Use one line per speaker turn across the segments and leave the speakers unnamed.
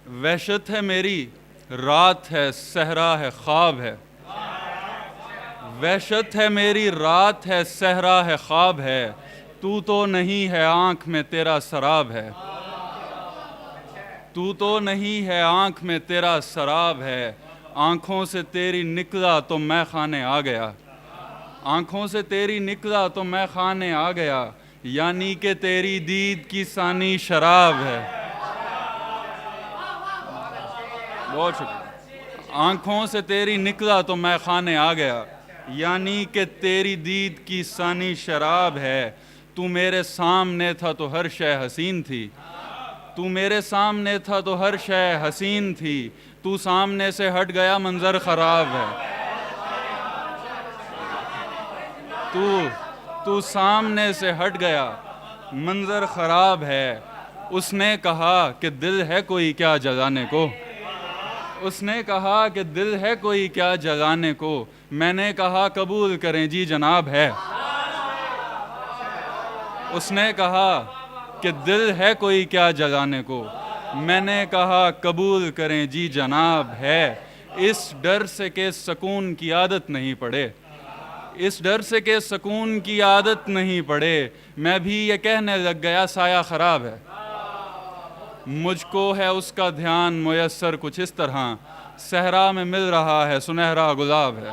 وحشت ہے میری رات ہے صحرا ہے خواب ہے، وحشت ہے میری رات ہے صحرا ہے خواب ہے، تو تو نہیں ہے آنکھ میں تیرا سراب ہے، تو تو نہیں ہے آنکھ میں تیرا سراب ہے، آنکھوں سے تیری نکلا تو میں خانے آ گیا، آنکھوں سے تیری نکلا تو میں خانے آ گیا، یعنی کہ تیری دید کی ثانی شراب ہے۔ بہت شکریہ۔ آنکھوں سے تیری نکلا تو میں خانے آ گیا، یعنی کہ تیری دید کی ثانی شراب ہے، تو میرے سامنے تھا تو ہر شے حسین تھی، تو میرے سامنے تھا تو ہر شے حسین تھی، تو سامنے سے ہٹ گیا منظر خراب ہے، تو سامنے سے ہٹ گیا منظر خراب ہے۔ اس نے کہا کہ دل ہے کوئی کیا جگانے کو، اس نے کہا کہ دل ہے کوئی کیا جگانے کو، میں نے کہا قبول کریں جی جناب ہے، اس نے کہا کہ دل ہے کوئی کیا جگانے کو، میں نے کہا قبول کریں جی جناب ہے، اس ڈر سے کہ سکون کی عادت نہیں پڑے، اس ڈر سے کہ سکون کی عادت نہیں پڑے، میں بھی یہ کہنے لگ گیا سایہ خراب ہے، مجھ کو ہے اس کا دھیان میسر کچھ اس طرح، صحرا میں مل رہا ہے سنہرا گلاب ہے۔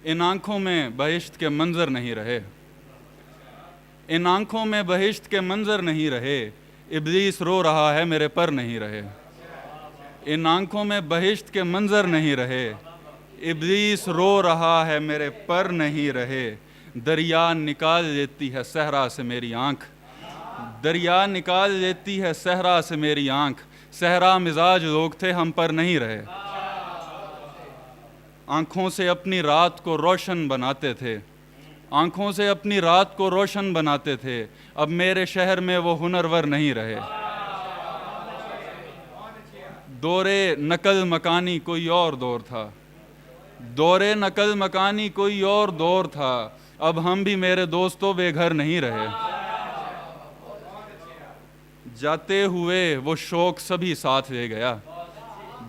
ان آنکھوں میں بہشت کے منظر نہیں رہے، ان آنکھوں میں بہشت کے منظر نہیں رہے، ابلیس رو رہا ہے میرے پر نہیں رہے، ان آنکھوں میں بہشت کے منظر نہیں رہے، ابلیس رو رہا ہے میرے پر نہیں رہے، دریا نکال لیتی ہے صحرا سے میری آنکھ، دریا نکال لیتی ہے صحرا سے میری آنکھ، صحرا مزاج لوگ تھے ہم پر نہیں رہے، آنکھوں سے اپنی رات کو روشن بناتے تھے، آنکھوں سے اپنی رات کو روشن بناتے تھے، اب میرے شہر میں وہ ہنرور نہیں رہے، دور نقل مکانی کوئی اور دور تھا، دور نقل مکانی کوئی اور دور تھا، اب ہم بھی میرے دوستوں بے گھر نہیں رہے، جاتے ہوئے وہ شوق سبھی ساتھ لے گیا،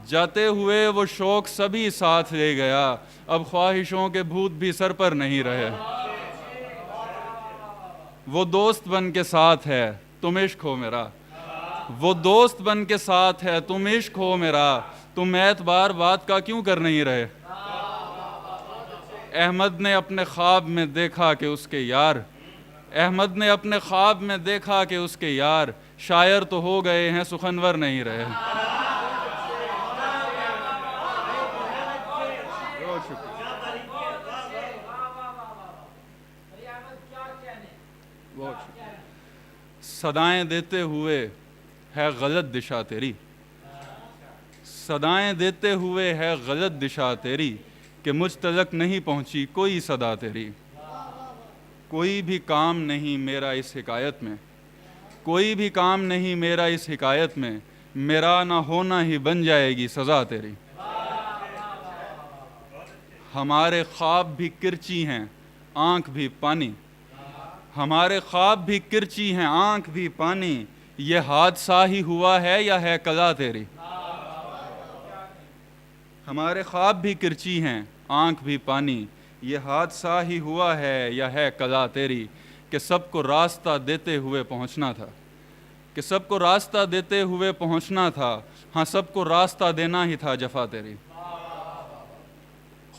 جاتے ہوئے وہ شوق سبھی ساتھ لے گیا، اب خواہشوں کے بھوت بھی سر پر نہیں رہے، وہ دوست بن کے ساتھ ہے تم عشق ہو میرا، وہ دوست بن کے ساتھ ہے تم عشق ہو میرا، تم اعتبار بات کا کیوں کر نہیں رہے، احمد نے اپنے خواب میں دیکھا کہ اس کے یار، احمد نے اپنے خواب میں دیکھا کہ اس کے یار، شاعر تو ہو گئے ہیں سخنور نہیں رہے۔ صدائیں دیتے ہوئے ہے غلط دشا تیری، صدائیں دیتے ہوئے ہے غلط دشا تیری، کہ مجھ تلک نہیں پہنچی کوئی صدا تیری، کوئی بھی کام نہیں میرا اس حکایت میں، کوئی بھی کام نہیں میرا اس حکایت میں، میرا نہ ہونا ہی بن جائے گی سزا تیری، ہمارے خواب بھی کرچی ہیں آنکھ بھی پانی، ہمارے خواب بھی کرچی ہیں آنکھ بھی پانی، یہ حادثہ ہی ہوا ہے یا ہے قضا تیری، ہمارے خواب بھی کرچی ہیں آنکھ بھی پانی، یہ حادثہ ہی ہوا ہے یا ہے قضا تیری، کہ سب کو راستہ دیتے ہوئے پہنچنا تھا، کہ سب کو راستہ دیتے ہوئے پہنچنا تھا، ہاں سب کو راستہ دینا ہی تھا جفا تیری،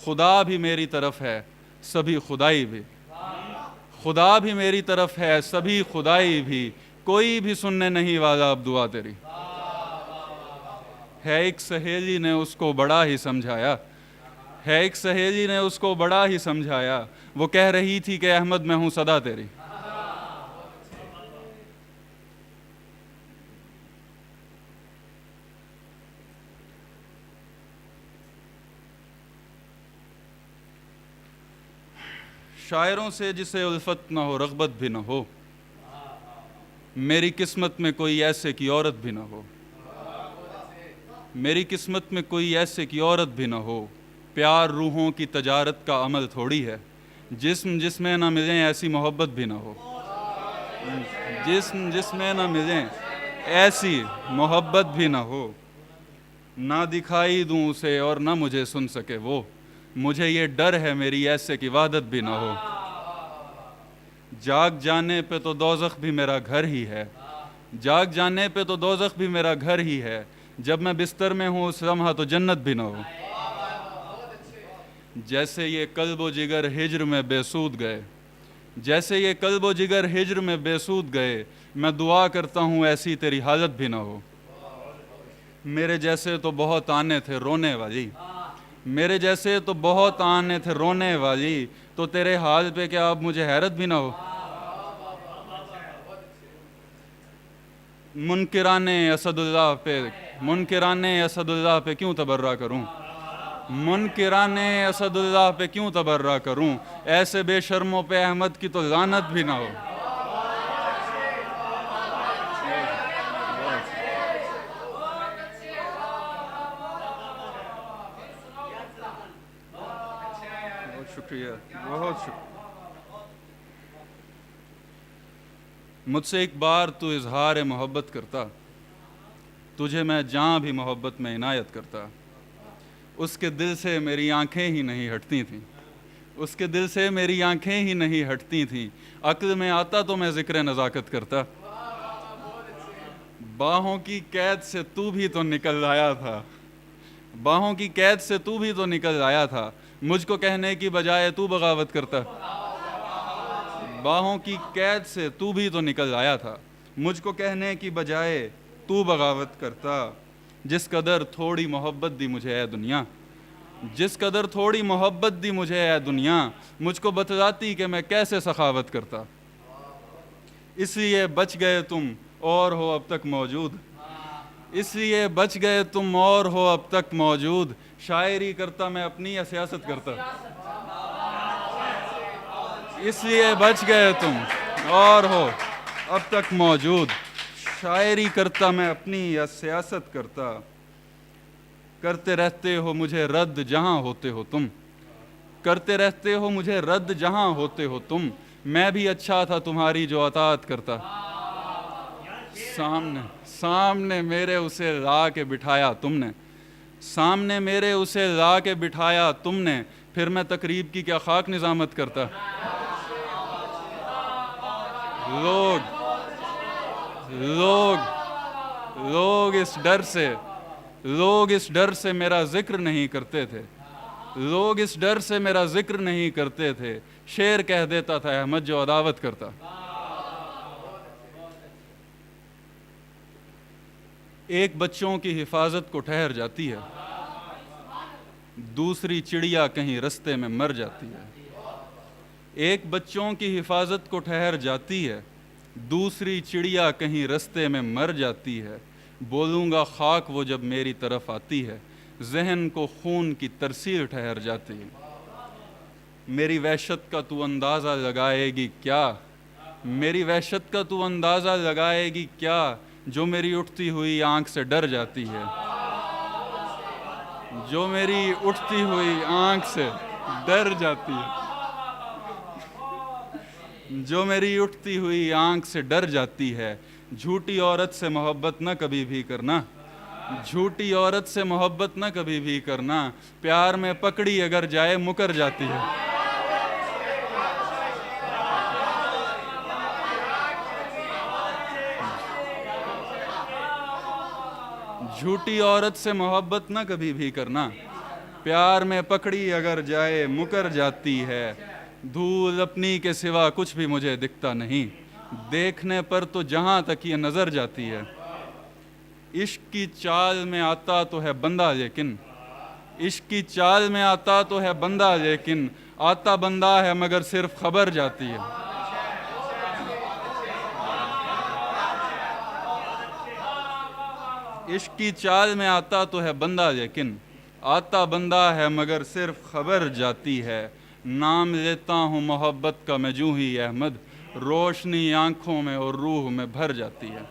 خدا بھی میری طرف ہے سبھی خدائی بھی، خدا بھی میری طرف ہے سبھی خدائی بھی، کوئی بھی سننے نہیں والا اب دعا تیری، ہے ایک سہیلی نے اس کو بڑا ہی سمجھایا، ہے ایک سہیلی نے اس کو بڑا ہی سمجھایا، وہ کہہ رہی تھی کہ احمد میں ہوں صدا تیری، شاعروں سے جسے الفت نہ ہو رغبت بھی نہ ہو، میری قسمت میں کوئی ایسے کی عورت بھی نہ ہو، میری قسمت میں کوئی ایسے کی عورت بھی نہ ہو، پیار روحوں کی تجارت کا عمل تھوڑی ہے، جسم جس میں نہ ملیں ایسی محبت بھی نہ ہو، جس میں نہ ملیں ایسی محبت بھی نہ ہو، نہ دکھائی دوں اسے اور نہ مجھے سن سکے وہ، مجھے یہ ڈر ہے میری ایسے کی وحدت بھی نہ ہو۔ جاگ جانے پہ تو دوزخ بھی میرا گھر ہی ہے، جاگ جانے پہ تو دوزخ بھی میرا گھر ہی ہے، جب میں بستر میں ہوں اس لمحہ تو جنت بھی نہ ہو۔ جیسے یہ قلب و جگر ہجر میں بے سود گئے، جیسے یہ قلب و جگر ہجر میں بے سود گئے، میں دعا کرتا ہوں ایسی تیری حالت بھی نہ ہو۔ میرے جیسے تو بہت آنے تھے رونے والی، میرے جیسے تو بہت آنے تھے رونے والی، تو تیرے حال پہ کیا اب مجھے حیرت بھی نہ ہو۔ منکران اسد اللہ پہ، منکران اسد اللہ پہ کیوں تبرہ کروں، منکران اسد اللہ پہ کیوں تبرہ کروں، ایسے بے شرموں پہ احمد کی تو لعنت بھی نہ ہو۔ بہت شکریہ، بہت شکریہ۔ مجھ سے ایک بار تو اظہار محبت کرتا، تجھے میں جہاں بھی محبت میں عنایت کرتا، اس کے دل سے میری آنکھیں ہی نہیں ہٹتی تھیں، اس کے دل سے میری آنکھیں ہی نہیں ہٹتی تھیں، عقل میں آتا تو میں ذکر نزاکت کرتا، باہوں کی قید سے تو بھی تو نکل آیا تھا، باہوں کی قید سے تو بھی تو نکل آیا تھا، مجھ کو کہنے کی بجائے تو بغاوت کرتا، باہوں کی قید سے تو بھی تو نکل آیا تھا، مجھ کو کہنے کی بجائے تو بغاوت کرتا، جس قدر تھوڑی محبت دی مجھے اے دنیا، جس قدر تھوڑی محبت دی مجھے اے دنیا، مجھ کو بتلاتی کہ میں کیسے سخاوت کرتا، اس لیے بچ گئے تم اور ہو اب تک موجود، اس لیے بچ گئے تم اور ہو اب تک موجود، شاعری کرتا میں اپنی یا سیاست کرتا، اس لیے بچ گئے تم اور ہو اب تک موجود، شاعری کرتا میں اپنی یا سیاست کرتا، کرتے رہتے ہو مجھے رد جہاں ہوتے ہو تم، کرتے رہتے ہو مجھے رد جہاں ہوتے ہو تم، میں بھی اچھا تھا تمہاری جو اطاعت کرتا، سامنے میرے اسے لا کے بٹھایا تم نے، سامنے میرے اسے لا کے بٹھایا تم نے، پھر میں تقریب کی کیا خاک نظامت کرتا، لوگ اس ڈر سے میرا ذکر نہیں کرتے تھے، لوگ اس ڈر سے میرا ذکر نہیں کرتے تھے، شعر کہہ دیتا تھا احمد جو عداوت کرتا، ایک بچوں کی حفاظت کو ٹھہر جاتی ہے، دوسری چڑیا کہیں رستے میں مر جاتی ہے، ایک بچوں کی حفاظت کو ٹھہر جاتی ہے، دوسری چڑیا کہیں رستے میں مر جاتی ہے، بولوں گا خاک وہ جب میری طرف آتی ہے، ذہن کو خون کی ترسیل ٹھہر جاتی ہے، میری وحشت کا تو اندازہ لگائے گی کیا، میری وحشت کا تو اندازہ لگائے گی کیا، جو میری اٹھتی ہوئی آنکھ سے ڈر جاتی ہے، جو میری اٹھتی ہوئی آنکھ سے ڈر جاتی ہے، جو میری اٹھتی ہوئی آنکھ سے ڈر جاتی ہے، جھوٹی عورت سے محبت نہ کبھی بھی کرنا، جھوٹی عورت سے محبت نہ کبھی بھی کرنا، پیار میں پکڑی اگر جائے مکر جاتی ہے، جھوٹی عورت سے محبت نہ کبھی بھی کرنا، پیار میں پکڑی اگر جائے مکر جاتی ہے، دھول اپنی کے سوا کچھ بھی مجھے دکھتا نہیں، دیکھنے پر تو جہاں تک یہ نظر جاتی ہے، عشق کی چال میں آتا تو ہے بندہ لیکن، عشق کی چال میں آتا تو ہے بندہ لیکن، آتا بندہ ہے مگر صرف خبر جاتی ہے، عشق کی چال میں آتا تو ہے بندہ لیکن، آتا بندہ ہے مگر صرف خبر جاتی ہے، نام لیتا ہوں محبت کا میں جوں ہی احمد، روشنی آنکھوں میں اور روح میں بھر جاتی ہے۔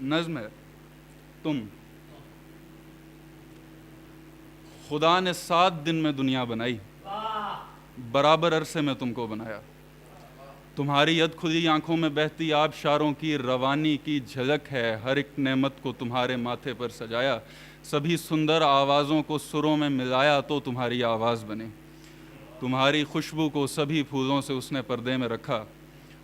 نظم ہے تم، خدا نے 7 دن میں دنیا بنائی، برابر عرصے میں تم کو بنایا. تمہاری ید کھلی آنکھوں میں بہتی آبشاروں کی روانی کی جھلک ہے. ہر ایک نعمت کو تمہارے ماتھے پر سجایا. سبھی سندر آوازوں کو سروں میں ملایا تو تمہاری آواز بنے. تمہاری خوشبو کو سبھی پھولوں سے اس نے پردے میں رکھا.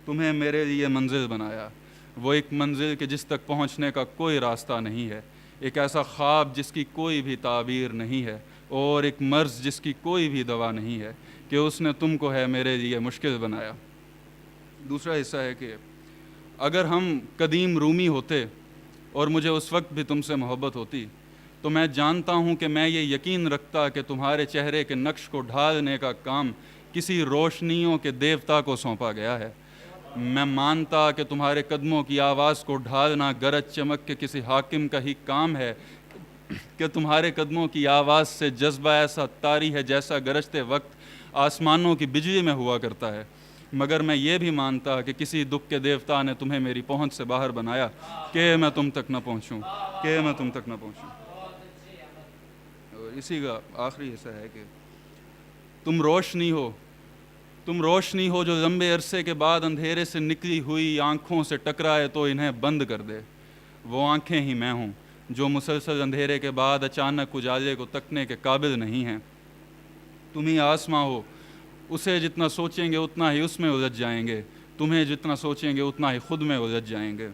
تمہیں میرے لیے منزل بنایا. وہ ایک منزل کہ جس تک پہنچنے کا کوئی راستہ نہیں ہے. ایک ایسا خواب جس کی کوئی بھی تعبیر نہیں ہے. اور ایک مرض جس کی کوئی بھی دوا نہیں ہے کہ اس نے تم کو ہے میرے لیے مشکل بنایا. دوسرا حصہ ہے کہ اگر ہم قدیم رومی ہوتے اور مجھے اس وقت بھی تم سے محبت ہوتی تو میں جانتا ہوں کہ میں یہ یقین رکھتا کہ تمہارے چہرے کے نقش کو ڈھالنے کا کام کسی روشنیوں کے دیوتا کو سونپا گیا ہے. میں مانتا کہ تمہارے قدموں کی آواز کو ڈھالنا گرج چمک کے کسی حاکم کا ہی کام ہے کہ تمہارے قدموں کی آواز سے جذبہ ایسا طاری ہے جیسا گرجتے وقت آسمانوں کی بجلی میں ہوا کرتا ہے. مگر میں یہ بھی مانتا کہ کسی دکھ کے دیوتا نے تمہیں میری پہنچ سے باہر بنایا کہ میں تم تک نہ پہنچوں. اور اسی کا آخری حصہ ہے کہ تم روشنی ہو جو لمبے عرصے کے بعد اندھیرے سے نکلی ہوئی آنکھوں سے ٹکرائے تو انہیں بند کر دے. وہ آنکھیں ہی میں ہوں جو مسلسل اندھیرے کے بعد اچانک اجالے کو تکنے کے قابل نہیں ہیں. تم ہی آسماں ہو. اسے جتنا سوچیں گے اتنا ہی اس میں الجھ جائیں گے. تمہیں جتنا سوچیں گے اتنا ہی خود میں الجھ جائیں گے.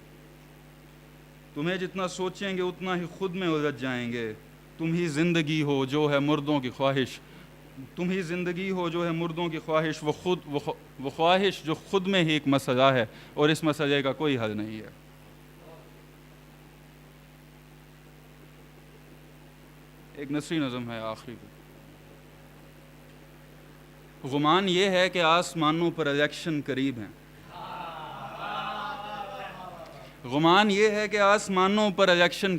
تم ہی زندگی ہو جو ہے مردوں کی خواہش. وہ خواہش جو خود میں ہی ایک مسئلہ ہے اور اس مسئلے کا کوئی حل نہیں ہے. ایک نثری نظم ہے آخری پہ. گمان یہ ہے کہ آسمانوں پر الیکشن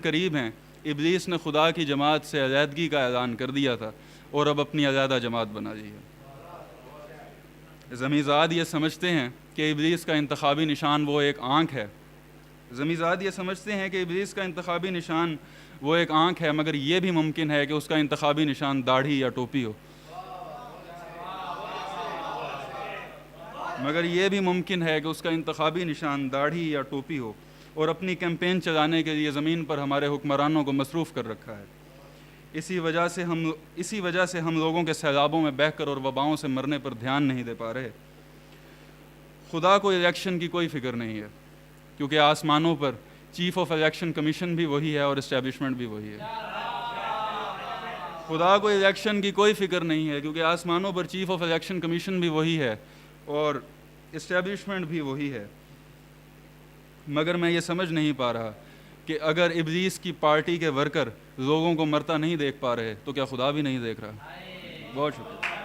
قریب ہیں. ابلیس نے خدا کی جماعت سے علیحدگی کا اعلان کر دیا تھا اور اب اپنی علیحدہ جماعت بنا لی ہے. ضمیزاد یہ سمجھتے ہیں کہ ابلیس کا انتخابی نشان وہ ایک آنکھ ہے. مگر یہ بھی ممکن ہے کہ اس کا انتخابی نشان داڑھی یا ٹوپی ہو. اور اپنی کیمپین چلانے کے لیے زمین پر ہمارے حکمرانوں کو مصروف کر رکھا ہے. اسی وجہ سے ہم لوگوں کے سیلابوں میں بہہ کر اور وباؤں سے مرنے پر دھیان نہیں دے پا رہے. خدا کو الیکشن کی کوئی فکر نہیں ہے کیونکہ آسمانوں پر چیف آف الیکشن کمیشن بھی وہی ہے اور اسٹیبلشمنٹ بھی وہی ہے. خدا کو الیکشن کی کوئی فکر نہیں ہے کیونکہ آسمانوں پر چیف آف الیکشن کمیشن بھی وہی ہے اور اسٹیبلشمنٹ بھی وہی ہے. مگر میں یہ سمجھ نہیں پا رہا کہ اگر ابلیس کی پارٹی کے ورکر لوگوں کو مرتا نہیں دیکھ پا رہے تو کیا خدا بھی نہیں دیکھ رہا. بہت شکریہ.